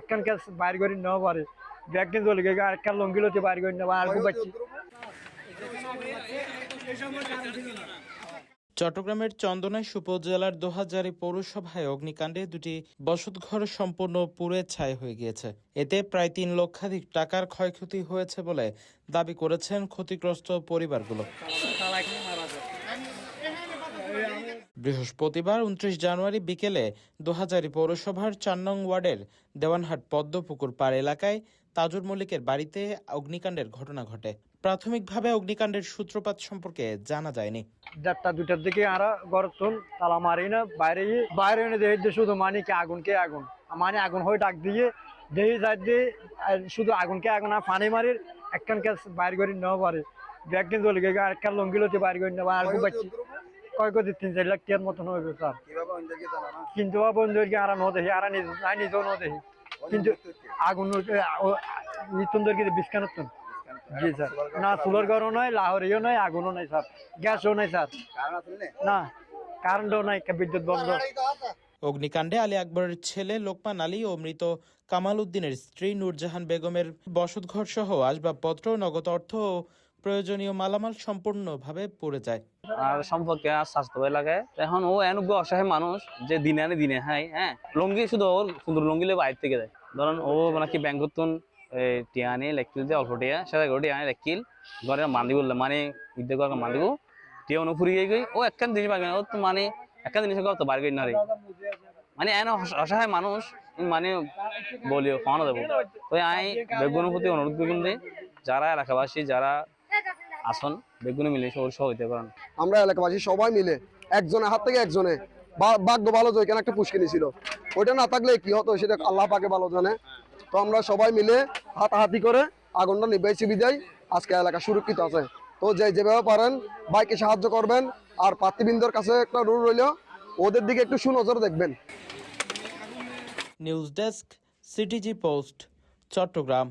একখান কাজ বাইর করে নেওয়া পারে ব্যাগকে চলে গেছে আরেকখান লঙ্গিলতে বাইর করে নেওয়া আর পাচ্ছি। চট্টগ্রামের চন্দনাইশ উপজেলার দোহাজারী পৌরসভায় অগ্নিকাণ্ডে দুটি বসতঘর সম্পূর্ণ পুড়ে ছাই হয়ে গিয়েছে। এতে প্রায় ৩ লক্ষাধিক টাকার ক্ষয়ক্ষতি হয়েছে বলে দাবি করেছেন ক্ষতিগ্রস্ত পরিবারগুলো। বৃহস্পতিবার ২৯ জানুয়ারি বিকেলে দোহাজারী পৌরসভার ৪ নং ওয়ার্ডের দেওয়ানহাট পদ্মপুকুর পাড় এলাকায় তাজুর মল্লিকের বাড়িতে অগ্নিকাণ্ডের ঘটনা ঘটে। প্রাথমিকভাবে অগ্নিকাণ্ডের সূত্রপাত সম্পর্কে জানা যায়নি। ১:০০-২টার দিকে আরা গরতুন তালা মারি না বাইরে এনে দেখে শুধু মানে কি আগুনকে আগুন মানে আগুন হয়ে ডাক দিয়ে দেহি যাই দিয়ে শুধু আগুনকে আগুন আর পানি মারির একখান কাজ বাইর করে নেওয়া পারে ব্যাগকে চলে গেছে আরেকখান লঙ্গিলতে বাইর করে নেওয়া আর পাচ্ছি ক্ষয়ক্ষতি ৩-৪ লাখ টাকার মতন হয়েছে স্যার। কিন্তু বন্ধুদেরকে আরা ন দেখি আর নিজেও ন দেখি কিন্তু আগুন মৃত্যুদেরকে বিস্কানোর জি স্যার না চুলোর ঘরও নয় লাহোরিও নয় আগুনও নাই স্যার গ্যাসও নাই স্যার না কারেন্টও নাই বিদ্যুৎ বন্ধ। অগ্নিকাণ্ডে আলী আকবরের ছেলে লোকমান আলী ও মৃত কামাল উদ্দিনের স্ত্রী নূরজাহান বেগমের বসতঘর সহ আসবাবপত্র, নগদ অর্থ ও প্রয়োজনীয় মালামাল সম্পূর্ণভাবে পুড়ে যায়। আর সম্পর্কে আর স্বাস্থ্য এলাকায় এখন ও এনুগ্য অসহায় মানুষ যে দিনে আনে দিনে হ্যাঁ লঙ্গি শুধু ওর সুন্দর লঙ্গিলে বাইরে থেকে যায় ধরেন ও মানে কি ব্যাংকতুন টিয়া আনে লেকিল দিয়ে অল্প টিয়া সেটা করে টিয়া আনে লেকিল ঘরে মান্দি বললে মানে বিদ্যে করে মান্দিব টিয়া অনু ফুরিয়ে গই ও একখান জিনিস পাবে ও তো মানে একখান জিনিস তো বার করি না রে মানে এন অসহায় মানুষ মানে বলিও খাওয়ানো দেবো তো আই বেগুনের প্রতি অনুরোধ করবেন যে যারা এলাকাবাসী যারা আসন বেগুনে মিলে সহ হইতে পারেন। আমরা এলাকাবাসী সবাই মিলে একজনের হাত থেকে একজনে ভাগ্য ভালো যে এখানে একটা পুষ্কিনি ছিল ওইটা না থাকলে কি হতো সেটা আল্লাহ পাকে ভালো জানে। তো আমরা সবাই মিলে হাতাহাতি করে আগুনটা নিভাইছি বিদায় আজকে এলাকা সুরক্ষিত আছে। তো যেভাবে পারেন বাইকে সাহায্য করবেন আর পার্টিবৃন্দর কাছে একটা রুল রইল ওদের দিকে একটু সুনজরে দেখবেন। News desk, CTG Post, Chittagong.